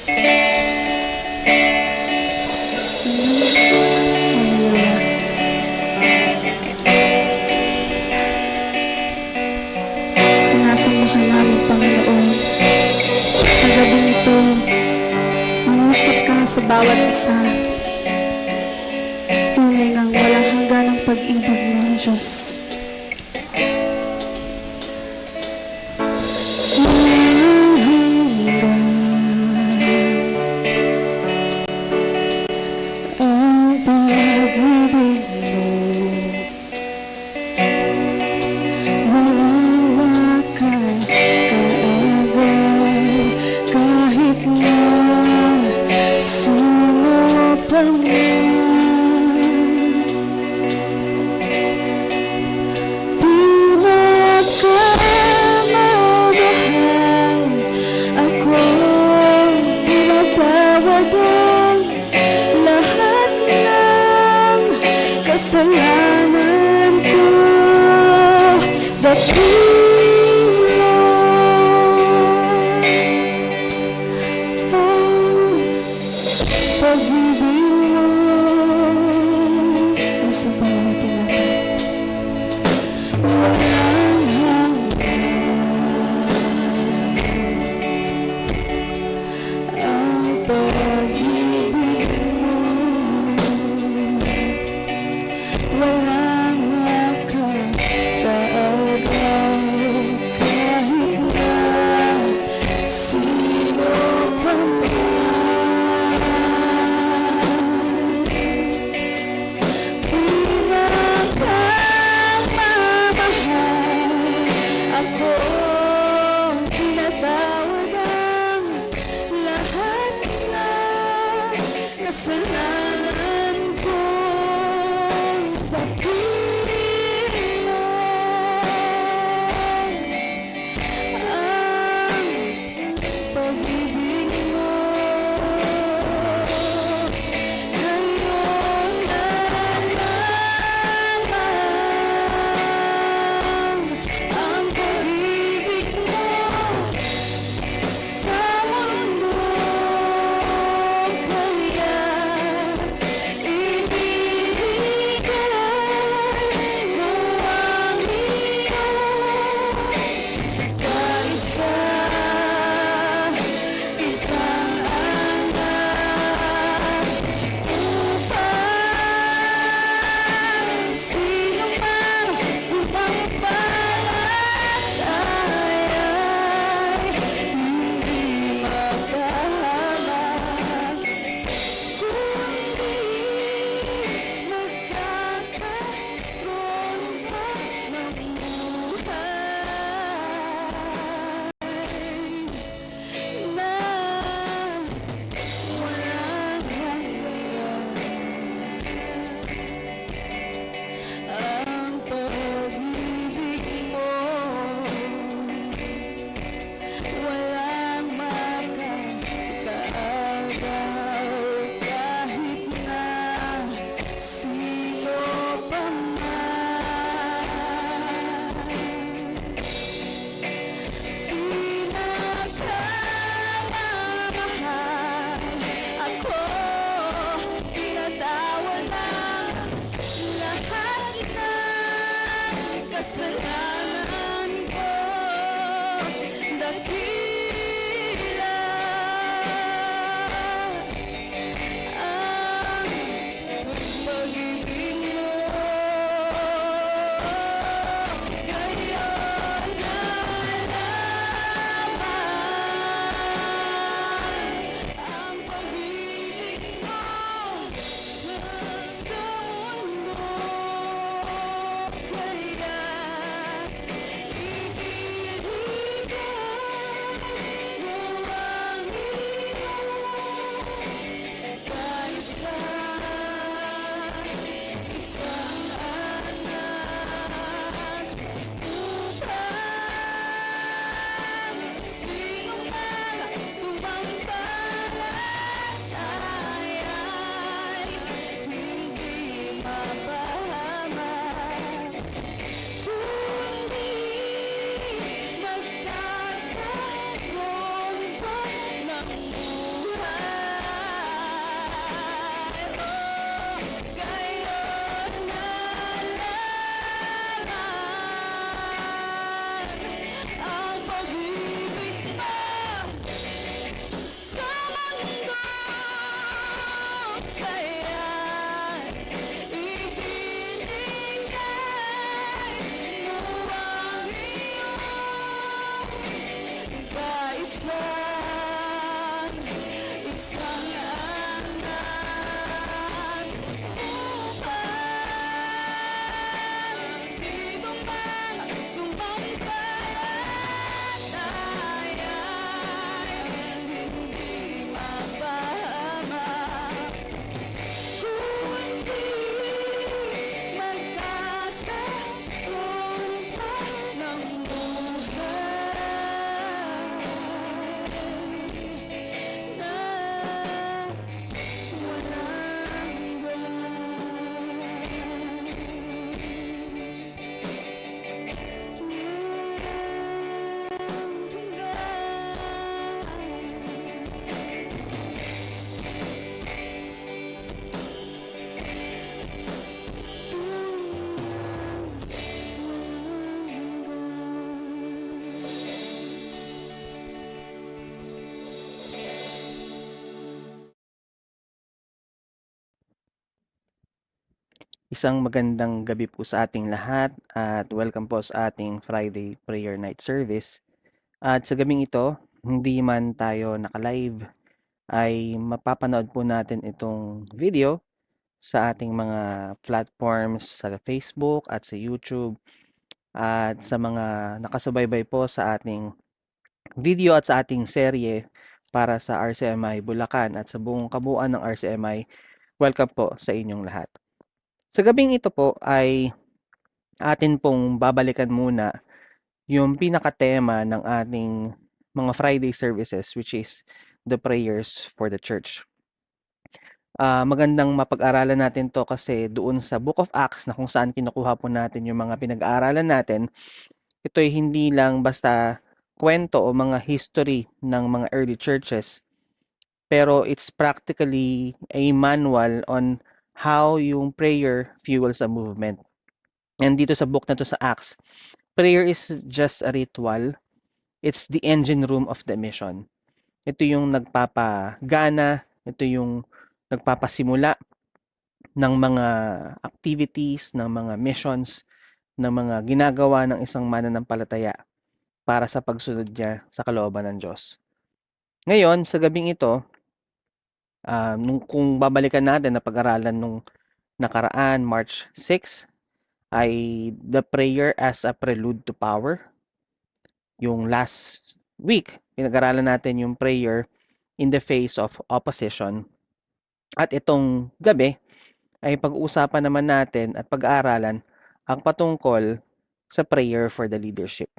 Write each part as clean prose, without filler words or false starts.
Sinasamba ka namin, Panginoon. Sa gabing ito, mangusap ka sa bawat isa. Tunay ngang walang hanggan ang pag-ibig mo, Diyos. Kasalanan ko, dakila ang pag-ibig mo sa bawat tinatawag. Walang hanggan ang pag-ibig mo. Walang makakagaw kahit na sino pa man. Pinakamamahal ako, tinatawad ang lahat ng kasalanan ko. Kasalanan ko, dakila ang pag-ibig mo. Ngayon na naman ang pag-ibig mo sa mundo. Kaya Isang magandang gabi po sa ating lahat at welcome po sa ating Friday Prayer Night Service. At sa gabing ito, hindi man tayo naka-live, ay mapapanood po natin itong video sa ating mga platforms sa Facebook at sa YouTube at sa mga nakasubaybay po sa ating video at sa ating serye para sa RCMI Bulacan at sa buong kabuuan ng RCMI, welcome po sa inyong lahat. Sa gabing ito po ay atin pong babalikan muna yung pinakatema ng ating mga Friday services, which is the prayers for the church. Magandang mapag-aralan natin to kasi doon sa Book of Acts na kung saan kinukuha po natin yung mga pinag-aaralan natin, ito'y hindi lang basta kwento o mga history ng mga early churches, pero it's practically a manual on how yung prayer fuels a movement. And dito sa book na to sa Acts, prayer is just a ritual. It's the engine room of the mission. Ito yung nagpapagana, ito yung nagpapasimula ng mga activities, ng mga missions, ng mga ginagawa ng isang mananampalataya para sa pagsunod niya sa kalooban ng Diyos. Ngayon, sa gabing ito, kung babalikan natin na pag-aralan nung nakaraan, March 6, ay the prayer as a prelude to power. Yung last week, pinag-aralan natin yung prayer in the face of opposition. At itong gabi ay pag-uusapan naman natin at pag-aaralan ang patungkol sa prayer for the leadership.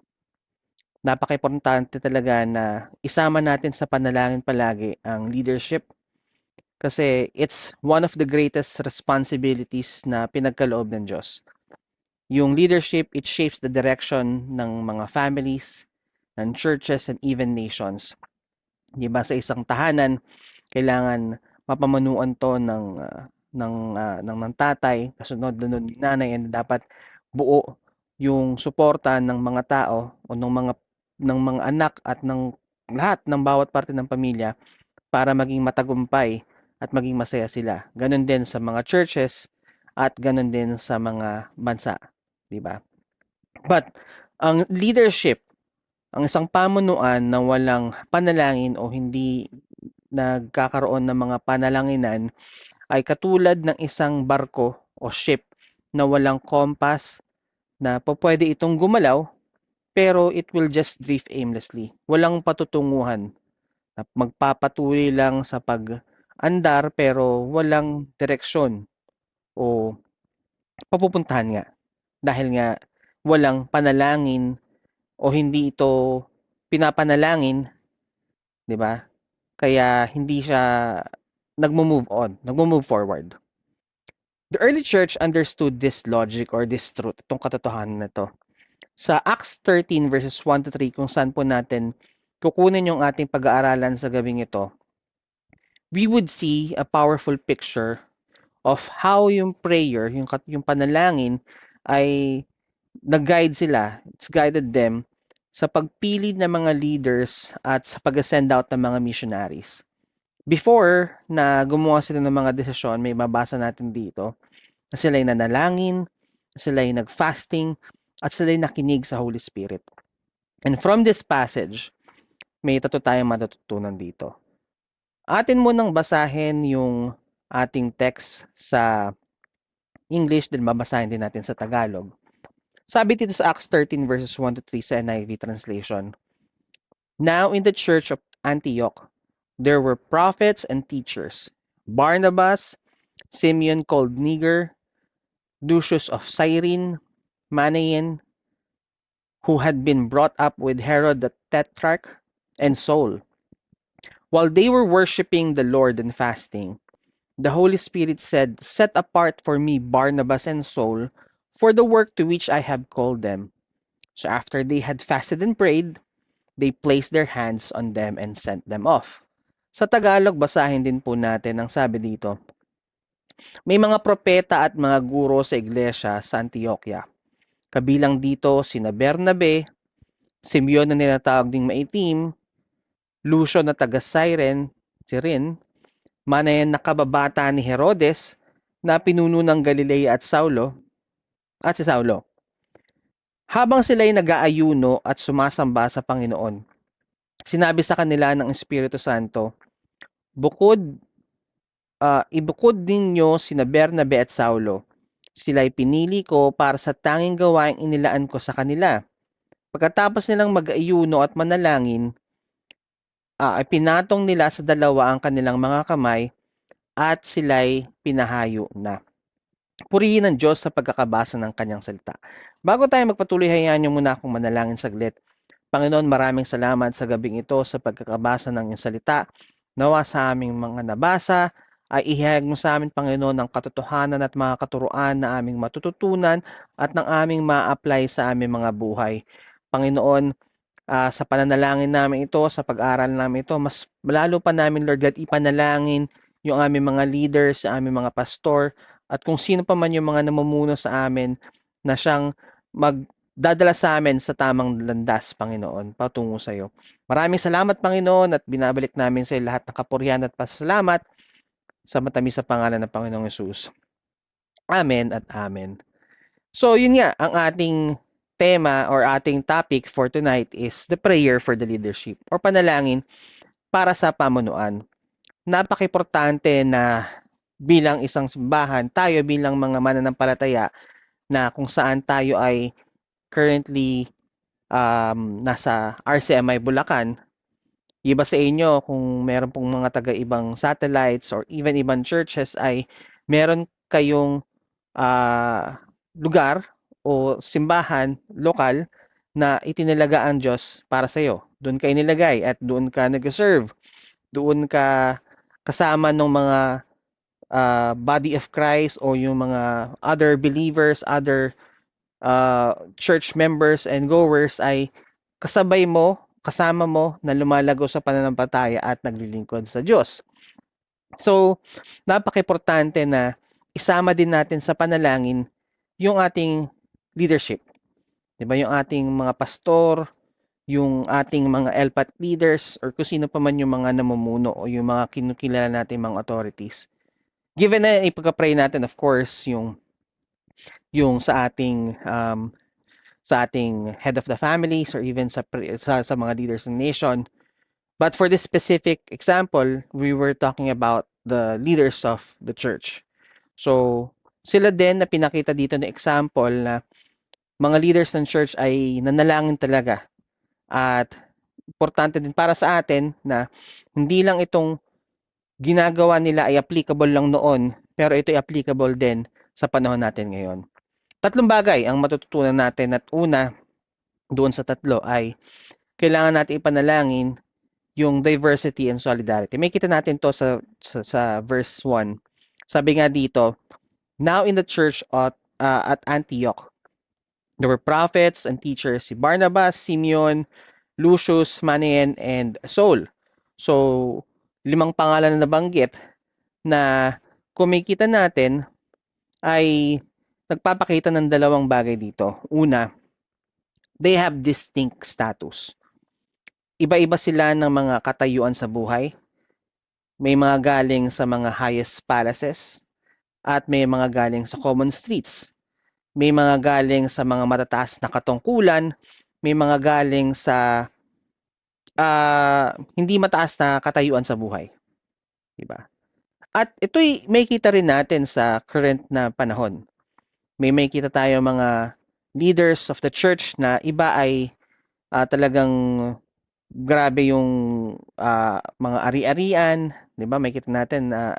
Napaka-importante talaga na isama natin sa panalangin palagi ang leadership kasi it's one of the greatest responsibilities na pinagkaloob ng Diyos. Yung leadership, it shapes the direction ng mga families, ng churches, and even nations. Di ba sa isang tahanan, kailangan mapamanuan to ng tatay, kasunod nun ng nanay, and dapat buo yung suporta ng mga tao o ng mga anak at ng lahat ng bawat parte ng pamilya para maging matagumpay at maging masaya sila. Ganon din sa mga churches at ganon din sa mga bansa, di ba? But ang leadership, ang isang pamunuan na walang panalangin o hindi nagkakaroon ng mga panalanginan ay katulad ng isang barko o ship na walang compass na pwede itong gumalaw pero it will just drift aimlessly. Walang patutunguhan. Magpapatuloy lang sa pag-andar pero walang direksyon o papupuntahan nga. Dahil nga walang panalangin o hindi ito pinapanalangin, 'di ba? Kaya hindi siya nagmo-move on, nagmo-move forward. The early church understood this logic or this truth, itong katotohanan na to. Sa Acts 13 verses 1 to 3 kung saan po natin kukunin yung ating pag-aaralan sa gabing ito, we would see a powerful picture of how yung prayer, yung panalangin ay nag-guide sila, it's guided them sa pagpili ng mga leaders at sa pag-send out ng mga missionaries. Before na gumawa sila ng mga desisyon, may mabasa natin dito na sila'y nanalangin, sila'y nag-fasting, at sila'y nakinig sa Holy Spirit. And from this passage, may tato tayong matututunan dito. Atin munang basahin yung ating text sa English, then babasahin din natin sa Tagalog. Sabi dito sa Acts 13 verses 1 to 3 sa NIV translation, Now in the church of Antioch, there were prophets and teachers, Barnabas, Simeon called Niger, Lucius of Cyrene, Manaen, who had been brought up with Herod the Tetrarch, and Saul. While they were worshiping the Lord and fasting, the Holy Spirit said, Set apart for me Barnabas and Saul for the work to which I have called them. So after they had fasted and prayed, they placed their hands on them and sent them off. Sa Tagalog, basahin din po natin ang sabi dito. May mga propeta at mga guro sa iglesia sa Antioquia. Kabilang dito sina Bernabe, Simeon na tinatawag ding maitim, Lucio na taga Cyrene, Manaen na kababata ni Herodes, na pinuno ng Galilea at si Saulo. Habang sila'y nag-aayuno at sumasamba sa Panginoon, sinabi sa kanila ng Espiritu Santo, ibukod ninyo sina Bernabe at Saulo. Sila'y pinili ko para sa tanging gawaing inilaan ko sa kanila. Pagkatapos nilang mag-ayuno at manalangin, ay pinatong nila sa dalawa ang kanilang mga kamay at sila'y pinahayo na. Purihin ng Diyos sa pagkakabasa ng kanyang salita. Bago tayo magpatuloy, hayaan niyo muna akong manalangin saglit. Panginoon, maraming salamat sa gabing ito sa pagkakabasa ng iyong salita. Nawa sa aming mga nabasa ay ihayag mo sa amin, Panginoon, ang katotohanan at mga katuruan na aming matututunan at ng aming ma-apply sa aming mga buhay. Panginoon, sa pananalangin namin ito, sa pag-aaral namin ito, mas lalo pa namin, Lord God, ipanalangin yung aming mga leaders, sa aming mga pastor, at kung sino pa man yung mga namumuno sa amin na siyang magdadala sa amin sa tamang landas, Panginoon, patungo sa iyo. Maraming salamat, Panginoon, at binabalik namin sa iyo lahat ng kapurihan at pasasalamat sa matamis sa pangalan ng Panginoong Yesus. Amen at amen. So, yun nga, ang ating tema or ating topic for tonight is the prayer for the leadership or panalangin para sa pamunuan. Napaka-importante na bilang isang simbahan, tayo bilang mga mananampalataya na kung saan tayo ay currently nasa RCMI Bulacan. Iba sa inyo kung meron pong mga taga-ibang satellites or even ibang churches ay meron kayong lugar o simbahan lokal na itinilaga ang Diyos para sa iyo. Doon ka inilagay at doon ka nag-serve. Doon ka kasama ng mga body of Christ o yung mga other believers, other church members and goers ay kasabay mo, kasama mo na lumalago sa pananampalataya at naglilingkod sa Diyos. So, napaka-importante na isama din natin sa panalangin yung ating leadership. 'Di ba? Yung ating mga pastor, yung ating mga LPAT leaders or kung sino pa man yung mga namumuno o yung mga kinukilala nating mga authorities. Given na ipagka-pray natin of course yung sa ating head of the families or even sa mga leaders ng nation. But for this specific example, we were talking about the leaders of the church. So, sila din na pinakita dito na example na mga leaders ng church ay nanalangin talaga. At importante din para sa atin na hindi lang itong ginagawa nila ay applicable lang noon, pero ito ay applicable din sa panahon natin ngayon. Tatlong bagay ang matututunan natin at una doon sa tatlo ay kailangan natin ipanalangin yung diversity and solidarity. May kita natin to sa verse 1. Sabi nga dito, now in the church at Antioch, there were prophets and teachers, si Barnabas, Simeon, Lucius, Manaen, and Saul. So, 5 pangalan na nabanggit na kumikita natin ay nagpapakita ng dalawang bagay dito. Una, they have distinct status. Iba-iba sila ng mga katayuan sa buhay. May mga galing sa mga highest palaces at may mga galing sa common streets. May mga galing sa mga matataas na katungkulan, may mga galing sa hindi mataas na katayuan sa buhay. Diba? At ito'y may kita rin natin sa current na panahon. May kita tayo mga leaders of the church na iba ay talagang grabe yung mga ari-arian, 'di ba? May kita natin na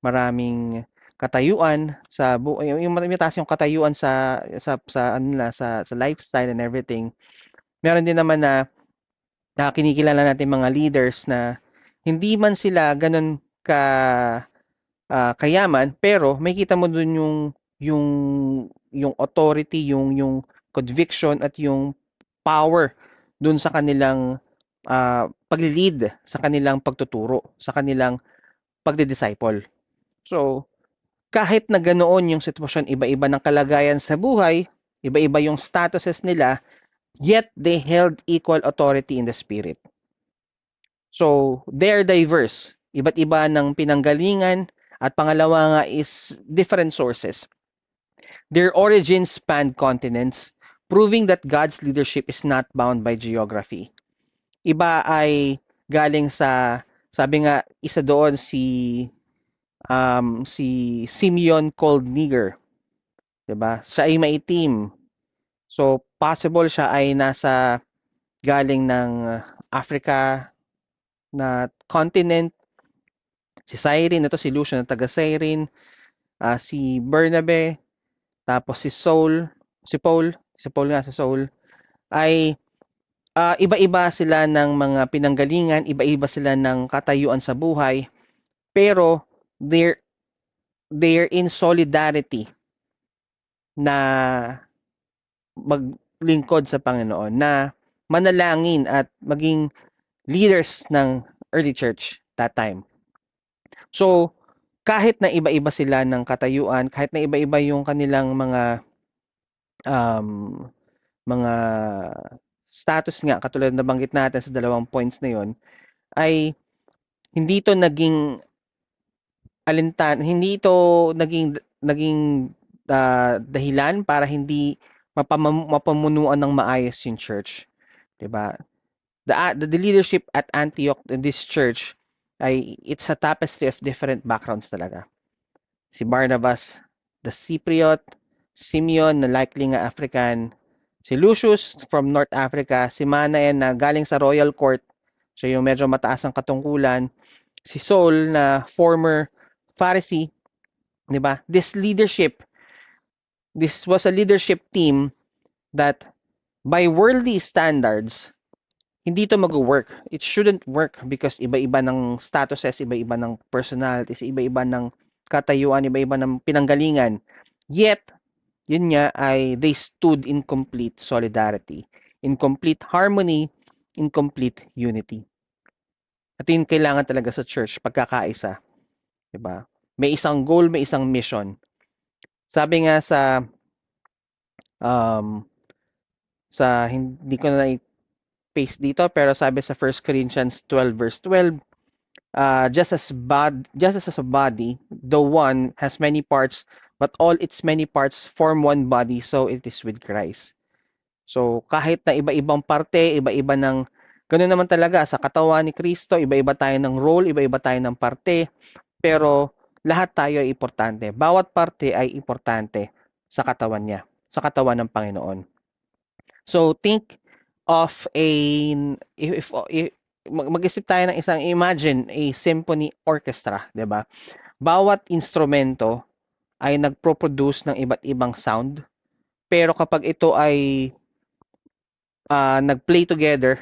maraming katayuan sa yung mataas yung katayuan sa lifestyle and everything. Meron din naman na kinikilala natin mga leaders na hindi man sila ganun kayaman pero may kita mo dun yung yung authority, yung conviction at yung power dun sa kanilang pagli-lead, sa kanilang pagtuturo, sa kanilang pagdi-disciple. So, kahit na ganoon yung sitwasyon, iba-iba ng kalagayan sa buhay, iba-iba yung statuses nila, yet they held equal authority in the spirit. So, they're diverse. Iba't iba ng pinanggalingan At pangalawa nga is different sources. Their origins span continents, proving that God's leadership is not bound by geography. Iba ay galing sa, sabi nga, isa doon si Simeon called Niger, 'di ba? Siya ay maitim. So possible siya ay nasa galing ng Africa na continent. Si Cyrene, ito si Lucian na taga Cyrene, si Bernabe, tapos si Paul nga si Saul ay iba-iba sila ng mga pinanggalingan, iba-iba sila ng katayuan sa buhay, pero they're they're in solidarity na maglingkod sa Panginoon, na manalangin at maging leaders ng early church that time. So, kahit na iba-iba sila ng katayuan, kahit na iba-iba yung kanilang um, mga status nga, katulad na banggit natin sa dalawang points na yon, ay hindi ito naging hindi ito naging dahilan para hindi mapamunuan ng maayos yung church, 'di ba? The leadership at Antioch in this church ay it's a tapestry of different backgrounds talaga. Si Barnabas, the Cypriot, Simeon na likely nga African, si Lucius from North Africa, si Manaen na galing sa royal court, so yung medyo mataas ang katungkulan, si Saul na former Pharisee, 'di ba? This was a leadership team that by worldly standards, hindi to mag-work. It shouldn't work because iba-iba ng statuses, iba-iba ng personalities, iba-iba ng katayuan, iba-iba ng pinanggalingan. Yet, yun nga ay they stood in complete solidarity, in complete harmony, in complete unity. At yun kailangan talaga sa church, pagkakaisa. Diba? May isang goal, may isang mission. Sabi nga um, hindi ko na paste dito, pero sabi sa 1 Corinthians 12 verse 12, just as a body, though one has many parts, but all its many parts form one body, so it is with Christ. So kahit na iba-ibang parte, iba-iba ng ganoon naman talaga sa katawan ni Kristo, iba-iba tayo ng role, iba-iba tayo ng parte, pero lahat tayo ay importante. Bawat parte ay importante sa katawan niya, sa katawan ng Panginoon. So think of if mag-isip tayo ng imagine a symphony orchestra, 'di ba? Bawat instrumento ay nagpro-produce ng iba't ibang sound, pero kapag ito ay nag-play together,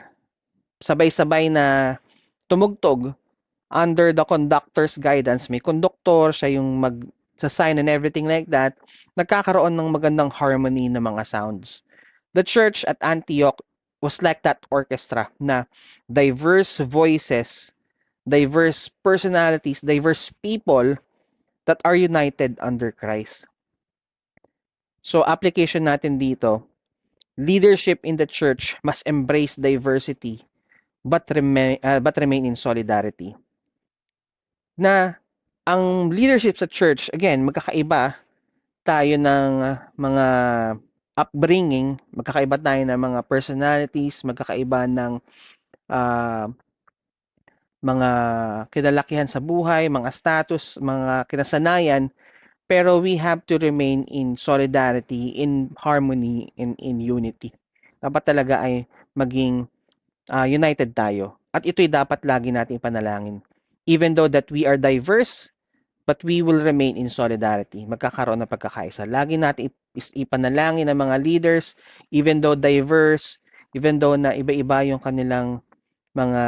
sabay-sabay na tumugtog under the conductor's guidance, may conductor, siya yung sa sign and everything like that, nagkakaroon ng magandang harmony ng mga sounds. The church at Antioch was like that orchestra na diverse voices, diverse personalities, diverse people that are united under Christ. So application natin dito, leadership in the church must embrace diversity but remain in solidarity. Na ang leadership sa church, again, magkakaiba tayo ng mga upbringing, magkakaiba tayo ng mga personalities, magkakaiba ng mga kinalakihan sa buhay, mga status, mga kinasanayan, pero we have to remain in solidarity, in harmony, in unity. Dapat talaga ay maging united tayo. At ito'y dapat lagi nating panalangin. Even though that we are diverse, but we will remain in solidarity. Magkakaroon ng pagkakaisa. Lagi natin ipanalangin ng mga leaders, even though diverse, even though na iba-iba yung kanilang mga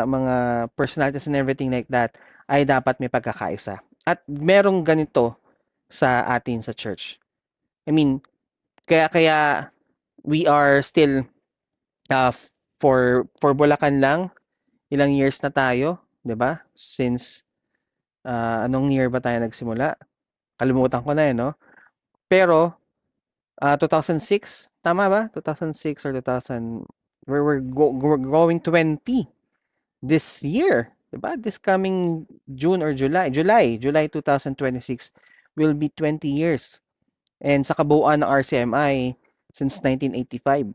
mga personalities and everything like that, ay dapat may pagkakaisa. At merong ganito sa atin sa church. I mean, kaya we are still for Bulacan lang, ilang years na tayo, 'di ba? Since anong year ba tayo nagsimula? Kalimutan ko na no? Pero 2006, tama ba? 2006 or 2000, we're going 20 this year. Diba? This coming June or July 2026 will be 20 years. And sa kabuuan ng RCMI since 1985.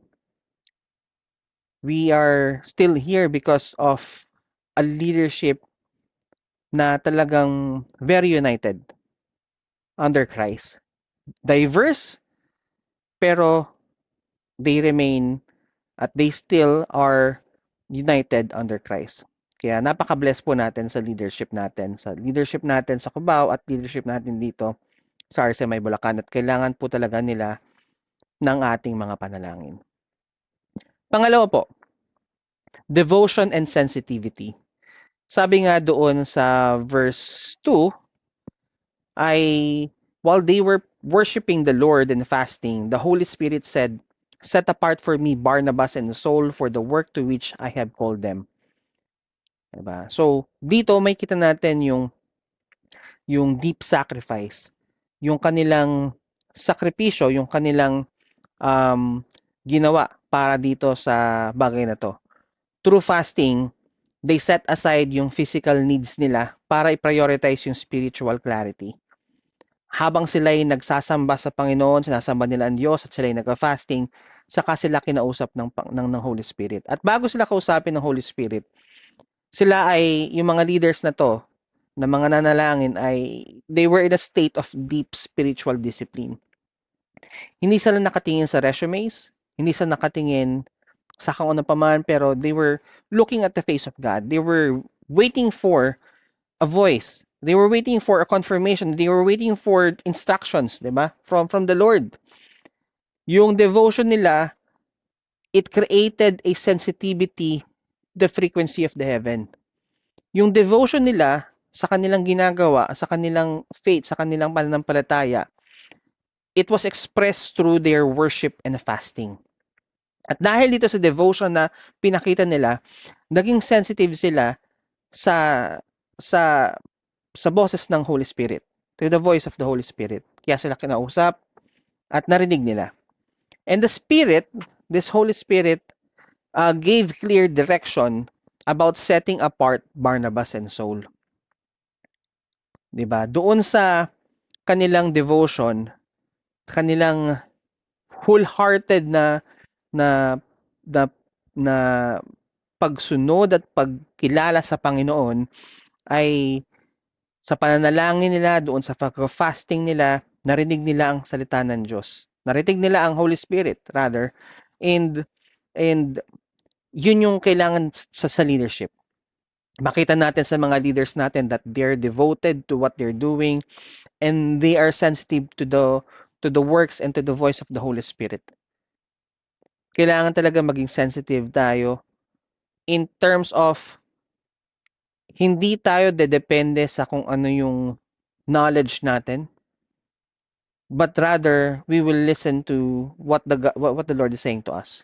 We are still here because of a leadership na talagang very united under Christ. Diverse, pero they remain at they still are united under Christ. Kaya napaka-bless po natin sa leadership natin. Sa leadership natin sa Cubao at leadership natin dito sa RCMI Bulacan. At kailangan po talaga nila ng ating mga panalangin. Pangalawa po, devotion and sensitivity. Sabi nga doon sa verse 2 ay while they were worshiping the Lord and fasting, the Holy Spirit said, "Set apart for me Barnabas and Saul for the work to which I have called them." Diba? So, dito may kita natin yung deep sacrifice, yung kanilang sakripisyo, yung kanilang ginawa para dito sa bagay na to. Through fasting, they set aside yung physical needs nila para i-prioritize yung spiritual clarity. Habang sila'y nagsasamba sa Panginoon, sinasamba nila ang Diyos at sila'y nagfa-fasting, saka sila kinausap ng Holy Spirit. At bago sila kausapin ng Holy Spirit, sila ay, yung mga leaders na to, na mga nanalangin ay, they were in a state of deep spiritual discipline. Hindi sila nakatingin sa resumes, hindi sila nakatingin sa kung ano paman, pero they were looking at the face of God. They were waiting for a voice. They were waiting for a confirmation. They were waiting for instructions, di ba? From the Lord. Yung devotion nila, it created a sensitivity, the frequency of the heaven. Yung devotion nila sa kanilang ginagawa, sa kanilang faith, sa kanilang pananampalataya, it was expressed through their worship and fasting. At dahil dito sa devotion na pinakita nila, naging sensitive sila sa sa sa boses ng Holy Spirit, to the voice of the Holy Spirit. Kaya sila kinausap at narinig nila. And the Spirit, this Holy Spirit, gave clear direction about setting apart Barnabas and Saul. Diba? Doon sa kanilang devotion, kanilang wholehearted na na, na pagsunod at pagkilala sa Panginoon ay sa pananalangin nila, doon sa fasting nila, narinig nila ang salita ng Diyos. Narinig nila ang Holy Spirit, rather. And yun yung kailangan sa leadership. Makita natin sa mga leaders natin that they're devoted to what they're doing and they are sensitive to the works and to the voice of the Holy Spirit. Kailangan talaga maging sensitive tayo in terms of hindi tayo dedepende sa kung ano yung knowledge natin, but rather we will listen to what the Lord is saying to us.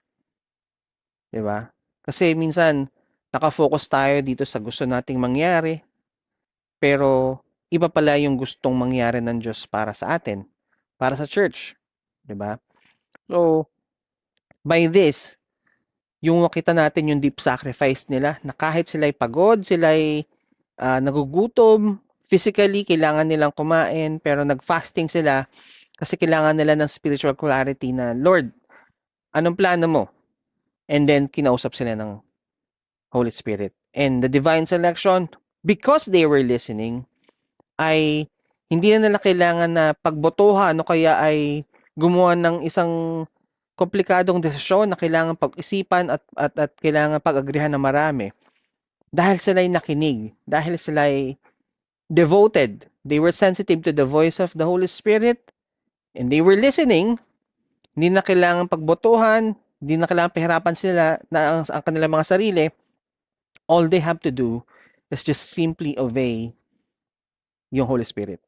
'Di ba? Kasi minsan naka-focus tayo dito sa gusto nating mangyari, pero iba pala yung gustong mangyari ng Diyos para sa atin, para sa church, 'di ba? So, by this, yung makita natin yung deep sacrifice nila na kahit sila'y pagod, sila'y nagugutom, physically kailangan nilang kumain, pero nag-fasting sila kasi kailangan nila ng spiritual clarity na, Lord, anong plano mo? And then, kinausap sila ng Holy Spirit. And the divine selection, because they were listening, ay hindi na nila kailangan na pagbotohan o kaya ay gumawa ng isang komplikadong desisyon na kailangan pag-isipan at kailangan pag-agrihan ng marami. Dahil sila ay nakinig, dahil sila ay devoted, they were sensitive to the voice of the Holy Spirit, and they were listening. Hindi na kailangan pagbotohan, hindi na kailangan pahirapan sila na ang kanilang mga sarili. All they have to do is just simply obey yung Holy Spirit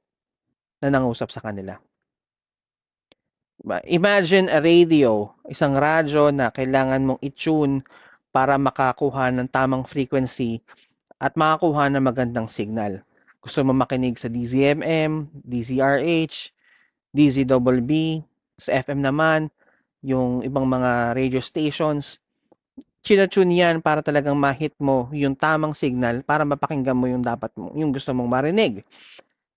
na nangusap sa kanila. Imagine a radio, isang radyo na kailangan mong i-tune para makakuha ng tamang frequency at makakuha ng magandang signal. Gusto mo makinig sa DZMM, DZRH, DZBB, sa FM naman, yung ibang mga radio stations. China-tune yan para talagang ma-hit mo yung tamang signal para mapakinggan mo yung dapat mo, yung gusto mong marinig.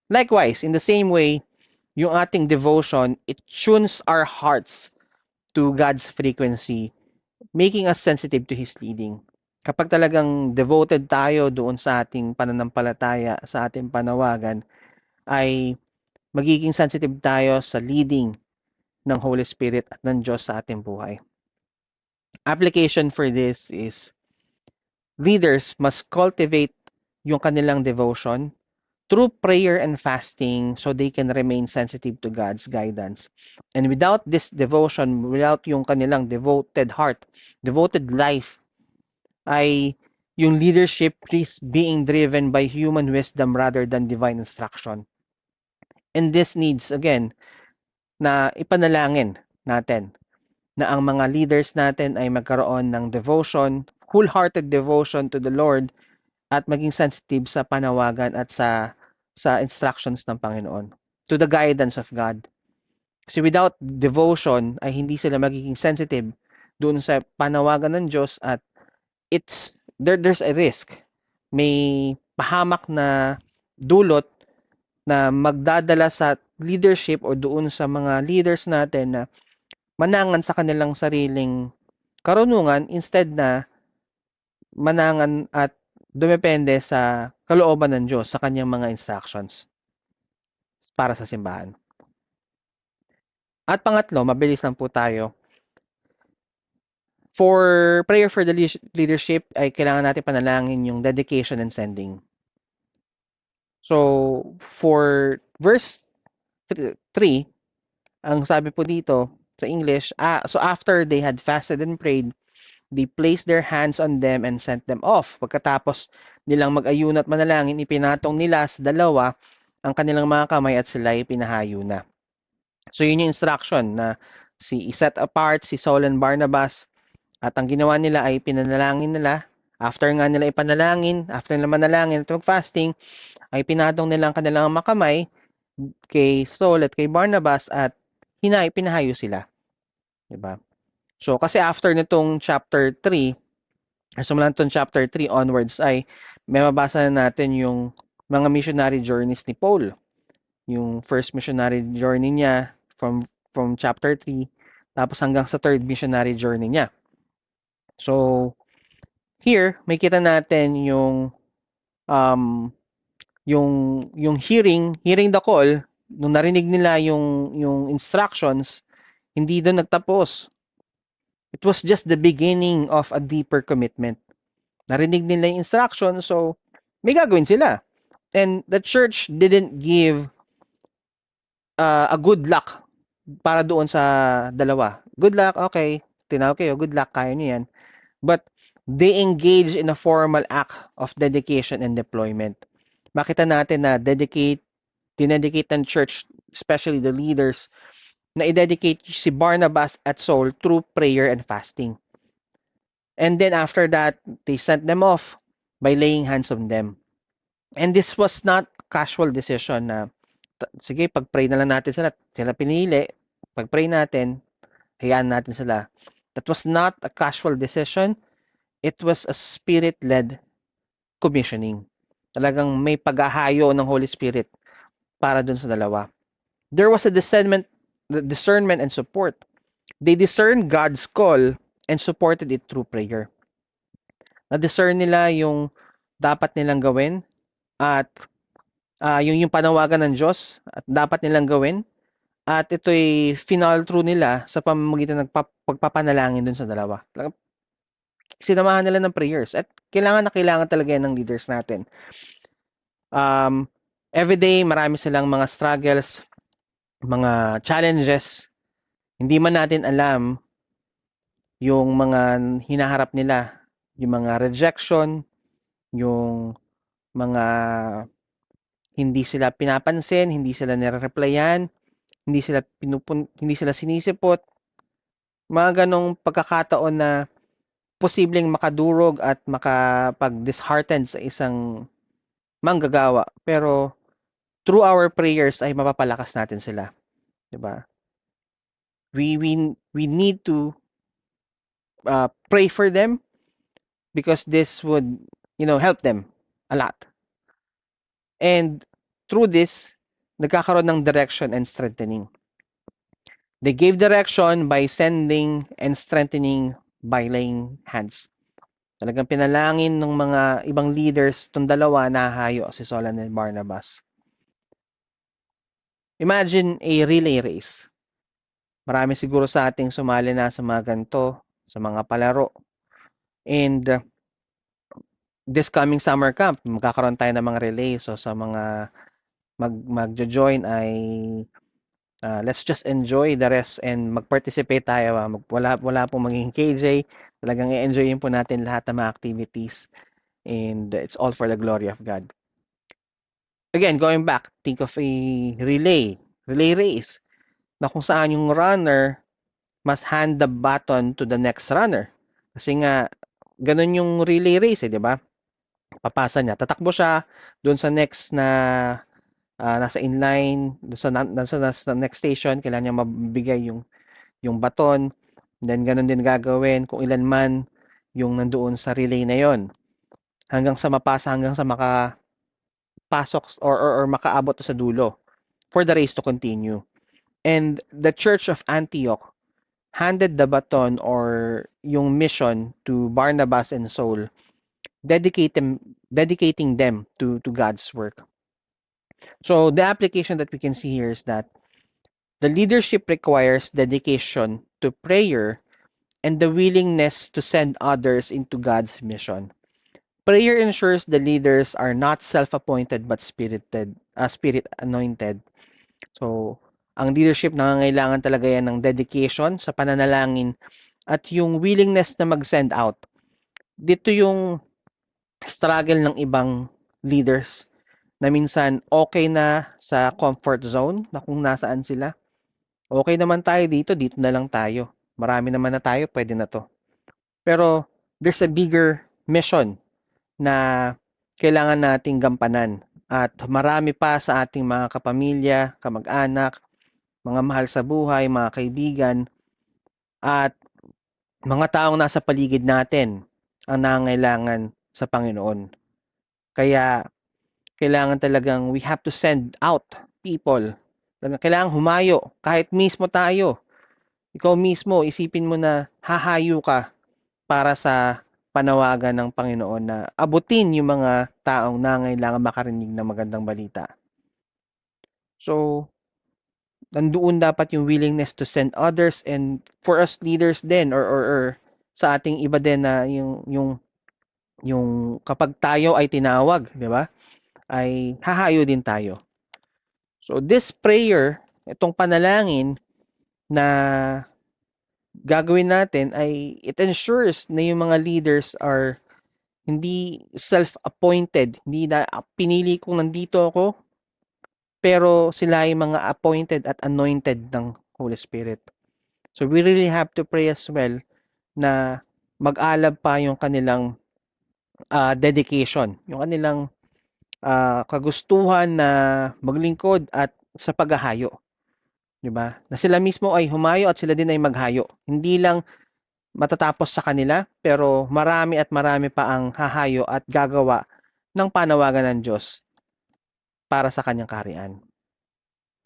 Likewise, in the same way, yung ating devotion, it tunes our hearts to God's frequency, making us sensitive to His leading. Kapag talagang devoted tayo doon sa ating pananampalataya, sa ating panawagan, ay magiging sensitive tayo sa leading ng Holy Spirit at ng Diyos sa ating buhay. Application for this is leaders must cultivate yung kanilang devotion through prayer and fasting so they can remain sensitive to God's guidance. And without this devotion, without yung kanilang devoted heart, devoted life, ay yung leadership is being driven by human wisdom rather than divine instruction. And this needs, again, na ipanalangin natin na ang mga leaders natin ay magkaroon ng devotion, wholehearted devotion to the Lord at maging sensitive sa panawagan at sa instructions ng Panginoon, to the guidance of God. Kasi without devotion ay hindi sila magiging sensitive doon sa panawagan ng Diyos at there's a risk. May pahamak na dulot na magdadala sa leadership o doon sa mga leaders natin na manangan sa kanilang sariling karunungan instead na manangan at dumepende sa kalooban ng Diyos sa kanyang mga instructions para sa simbahan. At pangatlo, mabilis lang po tayo. For prayer for the leadership ay kailangan natin panalangin yung dedication and sending. So, for verse 3, ang sabi po dito sa English, so after they had fasted and prayed, they placed their hands on them and sent them off. Pagkatapos nilang mag-ayun at manalangin, ipinatong nila sa dalawa ang kanilang mga kamay at sila ay pinahayo na. So yun yung instruction na set apart si Saul and Barnabas at ang ginawa nila ay pinanalangin nila. After nga nila ipanalangin, after nila manalangin at mag-fasting, ay pinatong nila ang kanilang makamay kay Saul at kay Barnabas at pinahayo sila. Diba? So kasi after nitong chapter 3, simula nitong chapter 3 onwards ay may mabasa na natin yung mga missionary journeys ni Paul. Yung first missionary journey niya from chapter 3 tapos hanggang sa third missionary journey niya. So here makita natin yung yung hearing the call nung narinig nila yung instructions, hindi doon nagtapos. It was just the beginning of a deeper commitment. Narinig nila yung instruction, so may gagawin sila. And the church didn't give a good luck para doon sa dalawa. Good luck, okay. Tinawag kayo, good luck, kaya niyo yan. But they engage in a formal act of dedication and deployment. Makita natin na dinedicate ng church, especially the leaders, na i-dedicate si Barnabas at Saul through prayer and fasting. And then after that, they sent them off by laying hands on them. And this was not casual decision na sige, pag-pray na lang natin sila pinili, pag-pray natin, hayaan natin sila. That was not a casual decision. It was a spirit-led commissioning. Talagang may paghahayo ng Holy Spirit para dun sa dalawa. There was a discernment and support. They discerned God's call and supported it through prayer. Na-discern nila yung dapat nilang gawin at yung panawagan ng Diyos at dapat nilang gawin at ito'y final through nila sa pamamagitan ng pagpapanalangin dun sa dalawa. Sinamahan nila ng prayers at kailangan talaga yan ng leaders natin. Everyday, marami silang mga struggles, mga challenges. Hindi man natin alam yung mga hinaharap nila, yung mga rejection, yung mga hindi sila pinapansin, hindi sila nire-replyan, hindi sila sinisipot. Mga ganong pagkakataon na posibleng makadurog at makapag-dishearten sa isang manggagawa. Pero through our prayers ay mapapalakas natin sila. Diba? We need to pray for them because this would, help them a lot. And through this, nagkakaroon ng direction and strengthening. They gave direction by sending and strengthening by laying hands. Talagang pinalangin ng mga ibang leaders itong dalawa na hayo, si Solan and Barnabas. Imagine a relay race. Marami siguro sa ating sumali na sa mga ganito, sa mga palaro. And this coming summer camp, magkakaroon tayo ng mga relay. So sa mga magjo-join ay let's just enjoy the rest and mag-participate tayo. Wala pong maging KJ. Talagang i-enjoyin po natin lahat ng mga activities. And it's all for the glory of God. Again, going back, think of a relay race, na kung saan yung runner must hand the baton to the next runner. Kasi nga, ganun yung relay race, di ba? Papasa niya, tatakbo siya doon sa next na nasa inline, doon sa next station, kailangan niya mabigay yung baton. Then, ganun din gagawin kung ilan man yung nandoon sa relay na yon, hanggang sa mapasa, hanggang sa makapasok or makaabot sa dulo for the race to continue. And the Church of Antioch handed the baton or yung mission to Barnabas and Saul, dedicating them to God's work. So the application that we can see here is that the leadership requires dedication to prayer and the willingness to send others into God's mission. Prayer ensures the leaders are not self-appointed but spirit anointed. So, ang leadership nangangailangan talaga yan ng dedication sa pananalangin at yung willingness na mag-send out. Dito yung struggle ng ibang leaders na minsan okay na sa comfort zone na kung nasaan sila. Okay naman tayo dito na lang tayo. Marami naman na tayo, pwede na to. Pero there's a bigger mission na kailangan nating gampanan. At marami pa sa ating mga kapamilya, kamag-anak, mga mahal sa buhay, mga kaibigan, at mga taong nasa paligid natin ang nangangailangan sa Panginoon. Kaya kailangan talagang we have to send out people. Kailangan humayo. Kahit mismo tayo. Ikaw mismo, isipin mo na hahayo ka para sa panawagan ng Panginoon na abutin yung mga taong nangangailangan makarinig ng magandang balita. So, nandoon dapat yung willingness to send others, and for us leaders din or sa ating iba din na yung kapag tayo ay tinawag, di ba? Ay hahayo din tayo. So this prayer, itong panalangin na gagawin natin ay it ensures na yung mga leaders are hindi self-appointed, hindi na pinili kong nandito ako, pero sila ay mga appointed at anointed ng Holy Spirit. So we really have to pray as well na mag-alab pa yung kanilang dedication, yung kanilang kagustuhan na maglingkod at sa paghahayo. 'Di ba? Na sila mismo ay humayo at sila din ay maghayo. Hindi lang matatapos sa kanila, pero marami at marami pa ang hahayo at gagawa ng panawagan ng Diyos para sa kanyang kaharian.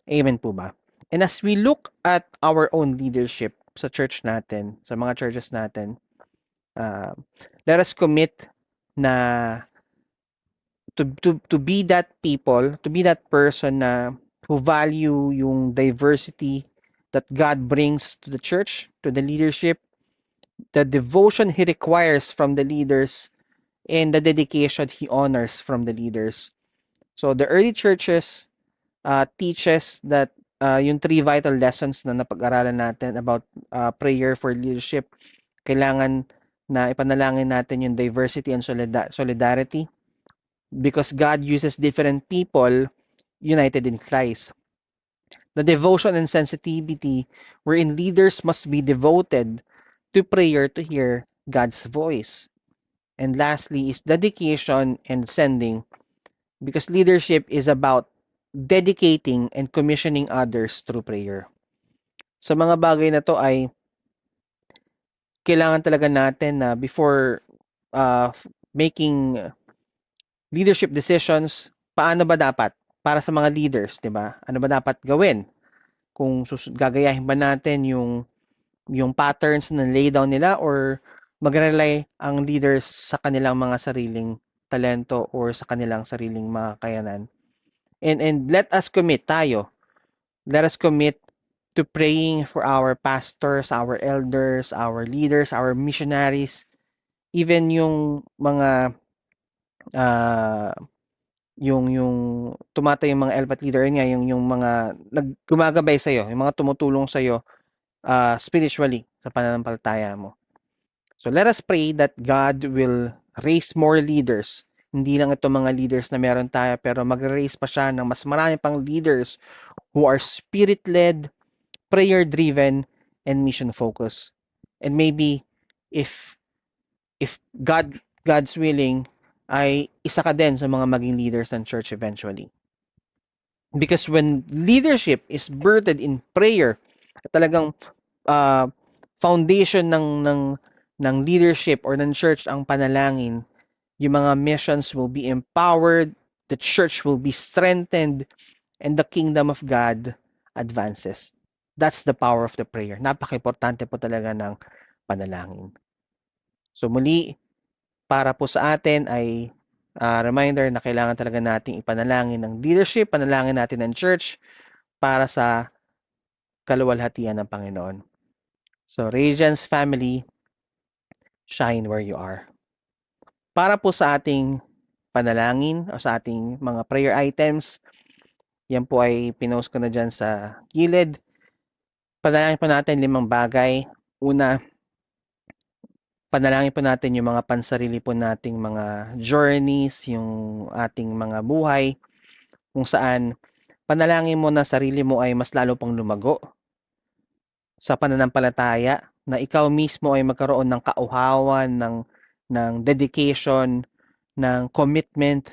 Amen po ba? And as we look at our own leadership sa church natin, sa mga churches natin, let us commit na to be that people, to be that person na who value yung diversity that God brings to the church, to the leadership, the devotion He requires from the leaders, and the dedication He honors from the leaders. So the early churches teaches that yung three vital lessons na napag-aralan natin about prayer for leadership, kailangan na ipanalangin natin yung diversity and solidarity because God uses different people united in Christ. The devotion and sensitivity wherein leaders must be devoted to prayer to hear God's voice. And lastly is dedication and sending, because leadership is about dedicating and commissioning others through prayer. Sa mga bagay na to ay kailangan talaga natin na before making leadership decisions, paano ba dapat para sa mga leaders, 'di ba? Ano ba dapat gawin? Kung gagayahin ba natin yung patterns na lay down nila or magre-rely ang leaders sa kanilang mga sariling talento or sa kanilang sariling mga kakayanan. And let us commit tayo. Let us commit to praying for our pastors, our elders, our leaders, our missionaries, even yung mga uh, yung tumatay yung mga elpat leader nga yung mga gumagabay sa iyo, yung mga tumutulong sa iyo spiritually sa pananampalataya mo. So let us pray that God will raise more leaders. Hindi lang ito mga leaders na meron tayo, pero mag-raise pa siya ng mas marami pang leaders who are spirit-led, prayer-driven, and mission-focused. And maybe if God's willing, ay isa ka din sa mga maging leaders ng church eventually. Because when leadership is birthed in prayer, talagang uh, foundation ng leadership or ng church ang panalangin, yung mga missions will be empowered, the church will be strengthened, and the kingdom of God advances. That's the power of the prayer. Napaka-importante po talaga ng panalangin. So muli, para po sa atin ay reminder na kailangan talaga nating ipanalangin ng leadership, panalangin natin ng church para sa kaluwalhatian ng Panginoon. So, Radiance family, shine where you are. Para po sa ating panalangin o sa ating mga prayer items, yan po ay pinost ko na dyan sa gilid. Panalangin po natin 5 bagay. Una, panalangin po natin yung mga pansarili po nating mga journeys, yung ating mga buhay, kung saan panalangin mo na sarili mo ay mas lalo pang lumago sa pananampalataya, na ikaw mismo ay magkaroon ng kauhawan, ng dedication, ng commitment,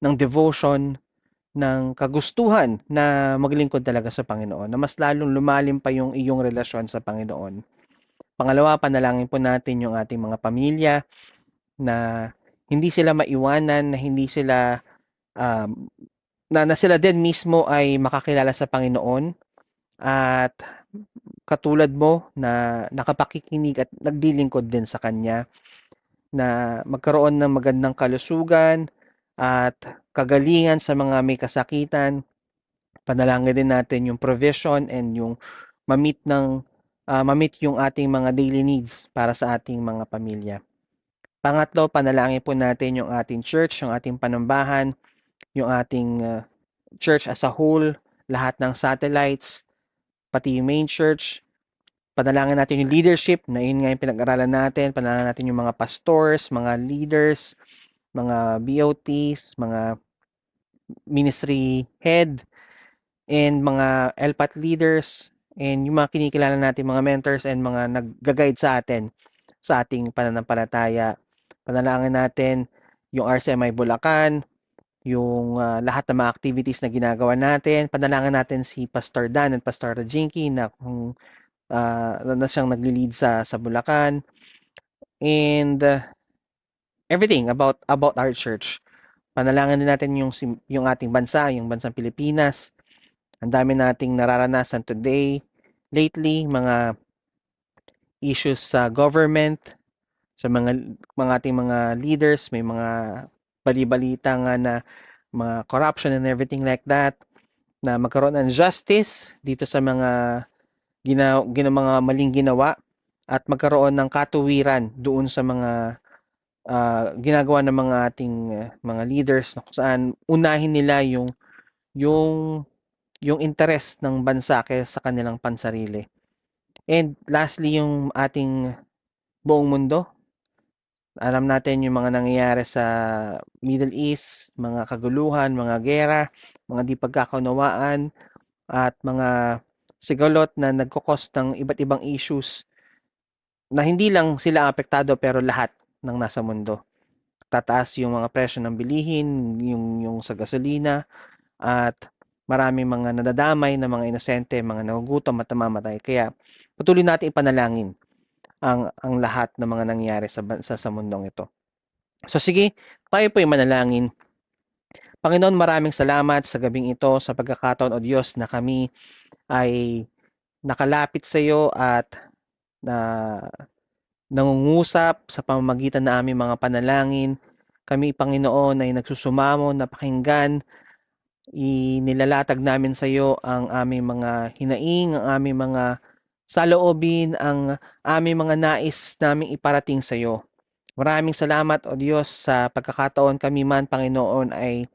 ng devotion, ng kagustuhan na maglingkod talaga sa Panginoon, na mas lalong lumalim pa yung iyong relasyon sa Panginoon. Pangalawa, panalangin po natin yung ating mga pamilya na hindi sila maiwanan, na hindi sila na sila din mismo ay makakilala sa Panginoon at katulad mo na nakapakikinig at naglilingkod din sa Kanya, na magkaroon ng magandang kalusugan at kagalingan sa mga may kasakitan. Panalangin din natin yung provision and yung mamit yung ating mga daily needs para sa ating mga pamilya. Pangatlo, panalangin po natin yung ating church, yung ating panambahan, yung ating church as a whole, lahat ng satellites, pati yung main church. Panalangin natin yung leadership, na yun nga yung pinag-aralan natin. Panalangin natin yung mga pastors, mga leaders, mga BOTs, mga ministry head, and mga LPAT leaders, and yung mga kinikilala natin, mga mentors, and mga nag-guide sa atin sa ating pananampalataya. Panalangin natin yung RCMI Bulacan, yung lahat ng mga activities na ginagawa natin. Panalangin natin si Pastor Dan at Pastor Jinky na kung na siyang nagli-lead sa Bulacan, and everything about our church. Panalangin din natin yung ating bansa, yung bansang Pilipinas. Ang dami nating nararanasan today, lately, mga issues sa government, sa mga ating mga leaders, may mga bali-balita nga na mga corruption and everything like that, na magkaroon ng justice dito sa mga mga maling ginawa, at magkaroon ng katuwiran doon sa mga ginagawa ng mga ating mga leaders, na kung saan unahin nila yung yung interes ng bansa kaysa sa kanilang pansarili. And lastly, yung ating buong mundo. Alam natin yung mga nangyayari sa Middle East, mga kaguluhan, mga gera, mga di pagkakaunawaan, at mga sigalot na nagkukos ng iba't ibang issues na hindi lang sila apektado pero lahat ng nasa mundo. Tataas yung mga presyo ng bilihin, yung sa gasolina, at maraming mga nadadamay na mga inosente, mga nagugutom at namamatay. Kaya patuloy natin ipanalangin ang lahat ng mga nangyayari sa mundong ito. So sige, tayo po'y manalangin. Panginoon, maraming salamat sa gabing ito, sa pagkakataon, O Diyos, na kami ay nakalapit sa iyo at na nangungusap sa pamamagitan ng aming mga panalangin. Kami, Panginoon, ay nagsusumamo na pakinggan. Inilalatag namin sa iyo ang aming mga hinaing, ang aming mga saloobin, ang aming mga nais naming iparating sa iyo. Maraming salamat, O Diyos, sa pagkakataon kami man, Panginoon, ay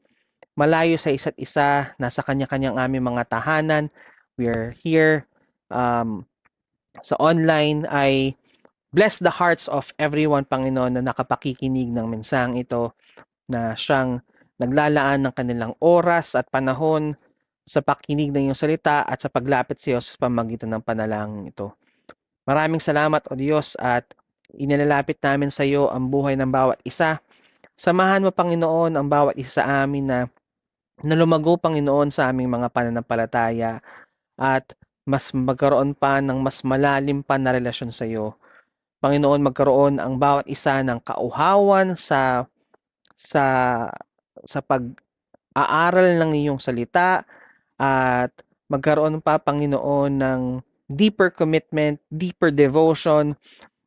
malayo sa isa't isa, nasa kanya-kanyang aming mga tahanan. We are here sa online, ay bless the hearts of everyone, Panginoon, na nakapakikinig ng mensaheng ito, na siyang naglalaan ng kanilang oras at panahon sa pakikinig ng iyong salita at sa paglapit sa iyo sa pamamagitan ng panalangin ito. Maraming salamat, O Diyos, at inilalapit namin sa iyo ang buhay ng bawat isa. Samahan mo, Panginoon, ang bawat isa sa amin na lumago, Panginoon, sa aming mga pananampalataya at mas magkaroon pa ng mas malalim pa na relasyon sa iyo. Panginoon, magkaroon ang bawat isa ng kauhawan sa sa pag-aaral ng iyong salita at magkaroon pa, Panginoon, ng deeper commitment, deeper devotion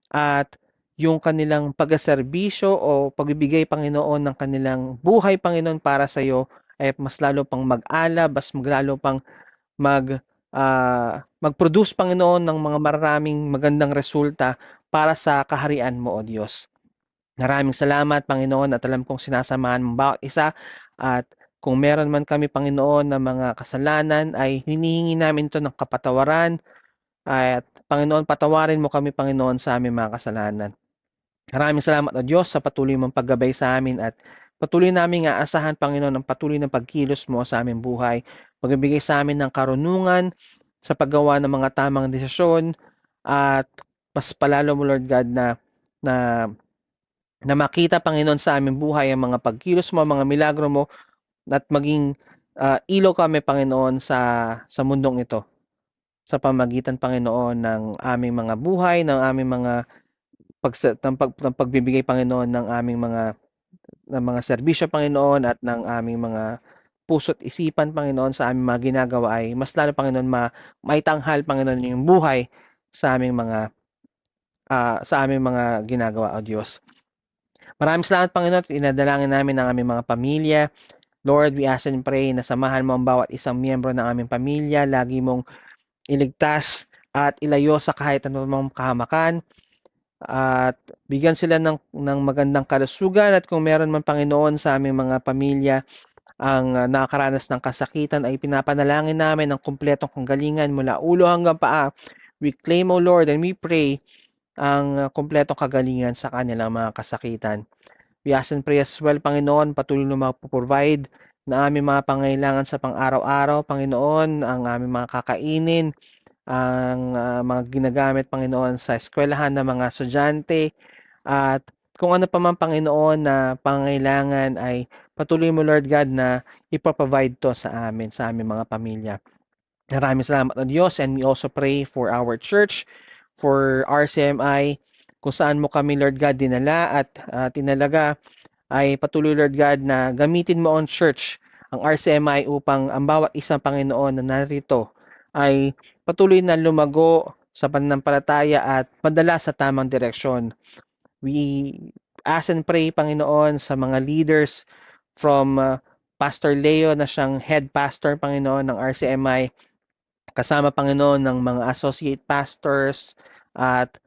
at yung kanilang pagserbisyo o pagbibigay, Panginoon, ng kanilang buhay, Panginoon, para sa iyo ay mas lalo pang mag-ala, mas lalo pang mag mag-produce, Panginoon, ng mga maraming magandang resulta para sa kaharian mo, O Diyos. Maraming salamat, Panginoon, at alam kong sinasamahan mo bawat isa at kung meron man kami, Panginoon, na mga kasalanan ay hinihingi namin ito ng kapatawaran at Panginoon, patawarin mo kami, Panginoon, sa aming mga kasalanan. Maraming salamat, O Diyos, sa patuloy mong paggabay sa amin at patuloy namin aasahan, Panginoon, ang patuloy ng pagkilos mo sa aming buhay. Pagbibigay sa amin ng karunungan sa paggawa ng mga tamang desisyon at mas palalo mo, Lord God, na na makita, Panginoon, sa aming buhay ang mga pagkilos mo, mga milagro mo at maging ilaw kami, Panginoon, sa mundong ito sa pamagitan, Panginoon, ng aming mga buhay, ng aming mga ng pagbibigay, Panginoon, ng mga serbisyo, Panginoon, at ng aming mga puso't isipan, Panginoon, sa aming mga ginagawa ay mas lalo, Panginoon, maitanghal, Panginoon, yung buhay sa aming mga ginagawa, O Diyos. Maraming salamat, Panginoon, at inadalangin namin ang aming mga pamilya. Lord, we ask and pray na samahan mo ang bawat isang miyembro ng aming pamilya. Lagi mong iligtas at ilayo sa kahit anumang kahamakan at bigyan sila ng magandang kalusugan at kung meron man, Panginoon, sa aming mga pamilya ang nakakaranas ng kasakitan ay pinapanalangin namin ang kumpletong kagalingan mula ulo hanggang paa. We claim, O Lord, and we pray ang kumpletong kagalingan sa kanilang mga kasakitan. We ask and pray as well, Panginoon, patuloy na magpo-provide na aming mga pangailangan sa pang-araw-araw, Panginoon, ang aming mga kakainin, ang mga ginagamit, Panginoon, sa eskwelahan ng mga estudyante at kung ano pa man, Panginoon, na pangailangan ay patuloy mo, Lord God, na ipoprovide to sa amin, sa aming mga pamilya. Maraming salamat, O Diyos, and we also pray for our church, for RCMI, kung saan mo kami, Lord God, dinala at tinalaga ay patuloy, Lord God, na gamitin mo ang church, ang RCMI, upang ang bawat isang, Panginoon, na narito ay patuloy na lumago sa pananampalataya at madala sa tamang direksyon. We ask and pray, Panginoon, sa mga leaders from Pastor Leo na siyang head pastor, Panginoon, ng RCMI, kasama, Panginoon, ng mga associate pastors at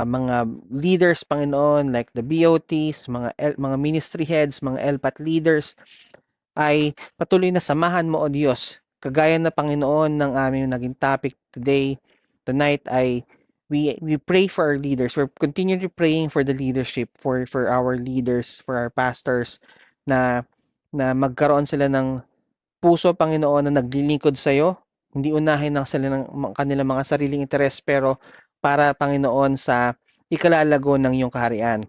mga leaders, Panginoon, like the BOTs, mga ministry heads, mga LPAT leaders, ay patuloy na samahan mo, O Diyos. Kagaya na, Panginoon, ng aming naging topic tonight ay we pray for our leaders. We're continually praying for the leadership, for our leaders, for our pastors, na magkaroon sila ng puso, Panginoon, na naglilingkod sa iyo. Hindi unahin ng sila ng kanilang mga sariling interes, pero para, Panginoon, sa ikalalago ng iyong kaharian.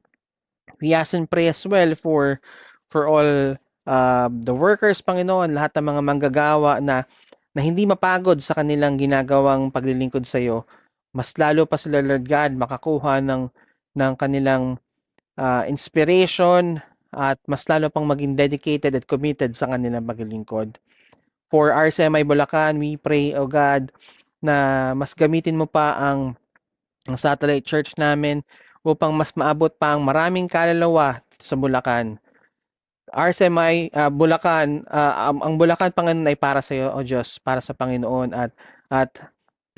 We ask and pray as well for all the workers, Panginoon, lahat ng mga manggagawa na hindi mapagod sa kanilang ginagawang paglilingkod sa iyo. Mas lalo pa sila, Lord God, makakuha ng kanilang inspiration at mas lalo pang maging dedicated at committed sa kanilang paglilingkod. For RCMI Bulacan, we pray, O God, na mas gamitin mo pa ang satellite church namin upang mas maabot pa ang maraming kaluluwa sa Bulacan. RCMI Bulacan, ang Bulacan, Panginoon, ay para sa iyo, O Diyos, para sa Panginoon, at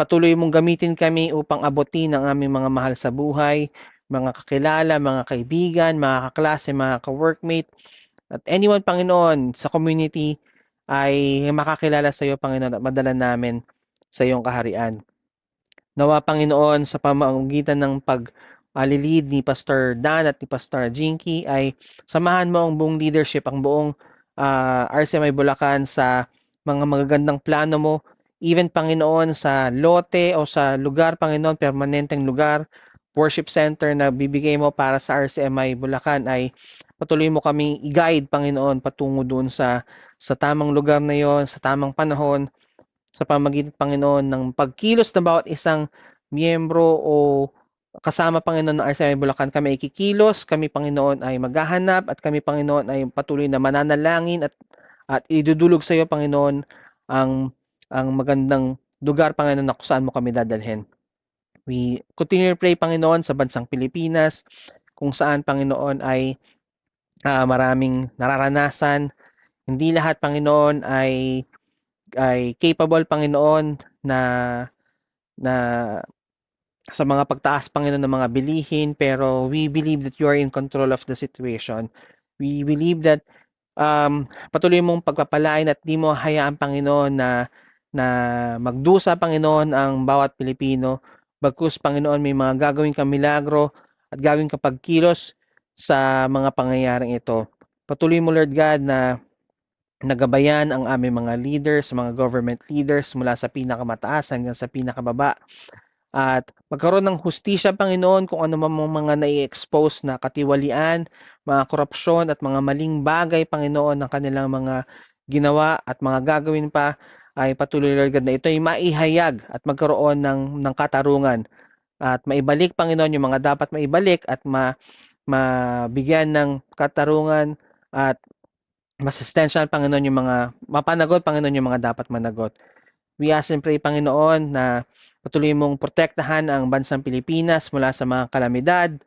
patuloy mong gamitin kami upang abutin ang aming mga mahal sa buhay, mga kakilala, mga kaibigan, mga kaklase, mga ka-workmate, at anyone, Panginoon, sa community ay makakilala sa iyo, Panginoon, at madala namin sa iyong kaharian. Nawa, Panginoon, sa pamamagitan ng paglilid ni Pastor Dan at ni Pastor Jinky ay samahan mo ang buong leadership, ang buong RCMI Bulacan sa mga magagandang plano mo. Even, Panginoon, sa lote o sa lugar, Panginoon, permanenteng lugar, worship center na bibigay mo para sa RCMI Bulacan ay patuloy mo kaming i-guide, Panginoon, patungo doon sa tamang lugar na yon, sa tamang panahon, sa pamamagitan, Panginoon, ng pagkilos ng bawat isang miyembro o kasama, Panginoon, ng RCMI Bulacan. Kami ay kikilos, kami, Panginoon, ay maghahanap, at kami, Panginoon, ay patuloy na mananalangin at idudulog sa iyo, Panginoon, ang magandang lugar, Panginoon, na kung saan mo kami dadalhin. We continue to pray, Panginoon, sa bansang Pilipinas, kung saan, Panginoon, ay maraming nararanasan. Hindi lahat, Panginoon, ay capable, Panginoon, na na sa mga pagtaas, Panginoon, ng mga bilihin, pero we believe that you are in control of the situation. We believe that patuloy mong pagpapalain at di mo hayaan, Panginoon, na magdusa, Panginoon, ang bawat Pilipino. Bagkus, Panginoon, may mga gagawin kang milagro at gagawin kang pagkilos sa mga pangyayaring ito. Patuloy mo, Lord God, na nagabayan ang aming mga leaders, mga government leaders mula sa pinakamataas hanggang sa pinakababa. At magkaroon ng hustisya, Panginoon, kung ano man mga nai-expose na katiwalian, mga korupsyon at mga maling bagay, Panginoon, ng kanilang mga ginawa at mga gagawin pa, ay patuloy, Lord God, na ito ay maihayag at magkaroon ng katarungan at maibalik, Panginoon, yung mga dapat maibalik at mabigyan ng katarungan at masistensyan, Panginoon, yung mga mapanagot, Panginoon, yung mga dapat managot. We ask and pray, Panginoon, na patuloy mong protektahan ang bansang Pilipinas mula sa mga kalamidad,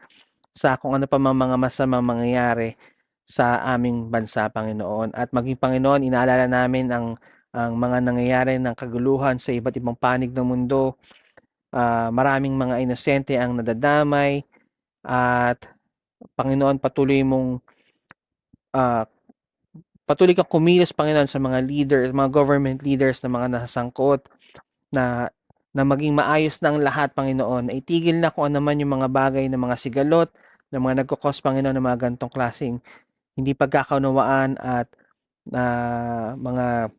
sa kung ano pa mga masamang mangyayari sa aming bansa, Panginoon. At maging, Panginoon, inaalala namin ang mga nangyayari ng kaguluhan sa iba't ibang panig ng mundo. Maraming mga inosente ang nadadamay, at Panginoon, patuloy kang kumilos, Panginoon, sa mga leaders, mga government leaders na mga nasasangkot, na maging maayos na ang lahat, Panginoon. Itigil na kung ano man yung mga bagay na mga sigalot, na mga nagkukos, Panginoon, ng mga gantong klaseng hindi pagkakaunawaan at mga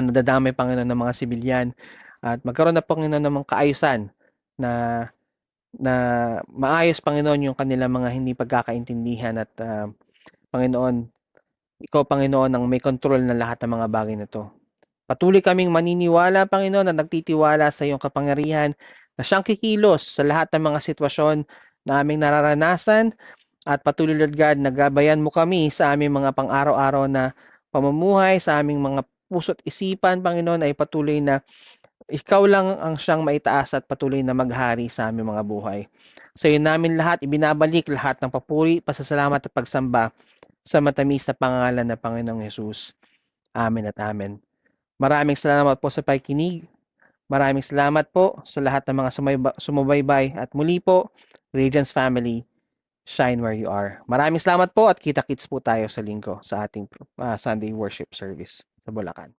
nadadamay, Panginoon, ng mga sibilyan. At magkaroon na, Panginoon, ng mga kaayusan na maayos, Panginoon, yung kanilang mga hindi pagkakaintindihan. At Panginoon, ikaw, Panginoon, ang may kontrol ng lahat ng mga bagay na ito. Patuloy kaming maniniwala, Panginoon, na nagtitiwala sa iyong kapangyarihan na siyang kikilos sa lahat ng mga sitwasyon na aming nararanasan, at patuloy, Lord God, nagabayan mo kami sa aming mga pang-araw-araw na pamumuhay, sa aming mga puso't isipan, Panginoon, ay patuloy na ikaw lang ang siyang maitaas at patuloy na maghari sa aming mga buhay. Sa iyo namin lahat, ibinabalik lahat ng papuri, pasasalamat at pagsamba sa matamis na pangalan ng Panginoong Yesus. Amen at amen. Maraming salamat po sa pakikinig. Maraming salamat po sa lahat ng mga sumubaybay. At muli po, Radiance Family, shine where you are. Maraming salamat po at kita-kits po tayo sa linggo sa ating Sunday worship service sa Bulacan.